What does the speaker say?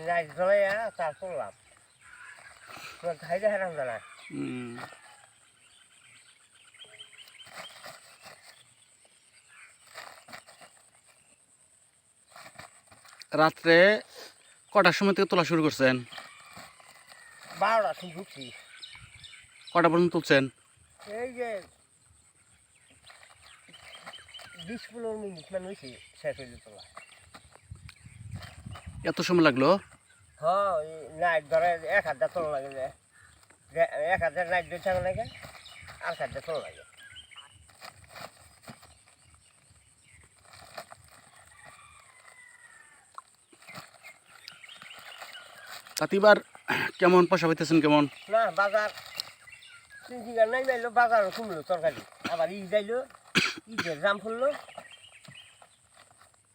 নাই ধরাইয়া তার করলাম খাইতে হারাম জানা রাত্রে কটার সময় থেকে তোলা শুরু করছেন? 12টা থেকে ঢুকছি। কটা পর্যন্ত তুলছেন? এই যে 20-15 মিনিট মানে হয়েছে শেষ হইলে তোলা। এত সময় লাগলো? হ্যাঁ নাইট ধরে 1000 তোলা লাগে, 1000 নাইট দিয়ে থাকা লাগে, 8000 তোলা লাগে। তাতে এবার কেমন পয়সা পাইতেছেন কেমন? না বাজার 3 টাকা নাই যাইলো, বাজারও কমলো তরকারি, আবার ই যাইলো, ঈদের দাম ফুললো।